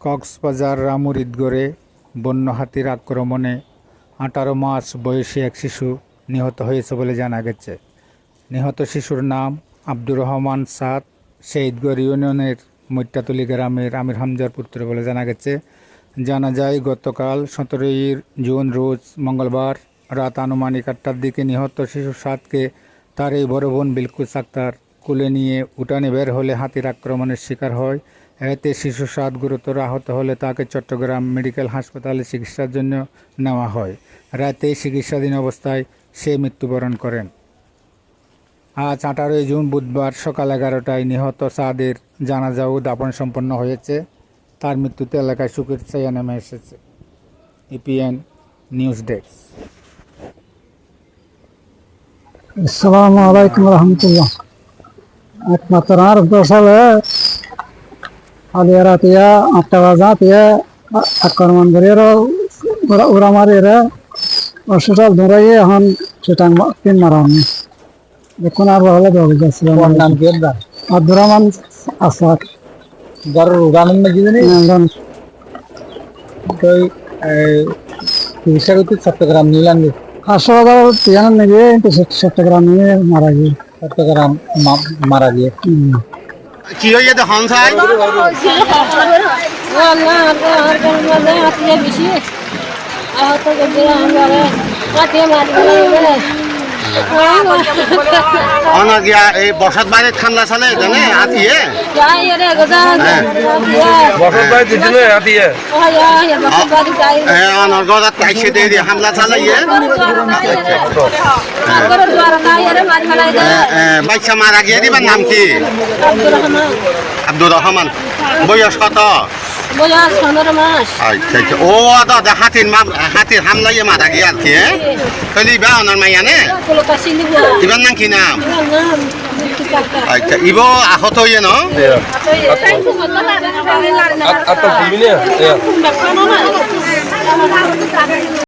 কক্সবাজার রামুরিদগড়ে বন্য হাতির আক্রমণে 18 মাস বয়সী এক শিশু নিহত হয়েছে বলে জানা গেছে। নিহত শিশুর নাম আব্দুর রহমান সাদ, শহীদগড় ইউনিয়নের মৈত্যাতলী গ্রামের আমির হামজার পুত্র বলে জানা গেছে। জানা যায় গতকাল 17 জুন রোজ মঙ্গলবার রাত আনুমানিক 8টার দিকে নিহত শিশু সাদকে তার এই বড় বোন বিলকুস আক্তার কোলে নিয়ে উঠানে বের হলে হাতির আক্রমণের শিকার হয়। এতে শিশু সাদ গুরুতর আহত হলে তাকে চট্টগ্রাম মেডিকেল হাসপাতালে চিকিৎসার জন্য নেওয়া হয়। রাতে চিকিৎসাধীন অবস্থায় সে মৃত্যুবরণ করেন। আজ 18 জুন বুধবার সকাল 11টায় নিহত সাদের জানাজা ও দাফন সম্পন্ন হয়েছে। তার মৃত্যুতে এলাকায় শোকের ছায়া নেমে এসেছে। EPN news desk. আসসালামু আলাইকুম রহমতুল্লাহ। একমাত্র আর বসালে আলিয়ারাতিয়া 8টা বাজাতিয়া আক্রমণ করে ওরা মারিয়ে হসপিটাল ধরাই এখন সেটা তিন মারানি এখন আর ভালো দৌড়ে যাচ্ছিলাম। নাম কি আব্দুর রহমান আসাদ গানের নাকি জানি চিকিৎসা করতে চট্টগ্রাম নিলাম হাসপাতাল তিয়ান নেবে চট্টগ্রাম নিয়ে মারা গিয়ে চট্টগ্রাম মারা গিয়ে কি হয়ে যেতে হন সাই এই বসত বাইরে ঠান্ডা চালে জানে আতিয়ে হামলা চালাইয়ে বাচ্চা মারা গিয়ে দিবার নাম কি? আব্দুর রহমান। বয়স কত? আচ্ছা আচ্ছা। ও দাদা হাতির হামলাইয়ে মারা গিয়ে আর কি কলিবা ওনার মাইয়া নে ইবার নাম কি নাম? আচ্ছা ইব আহত হইয়ে ন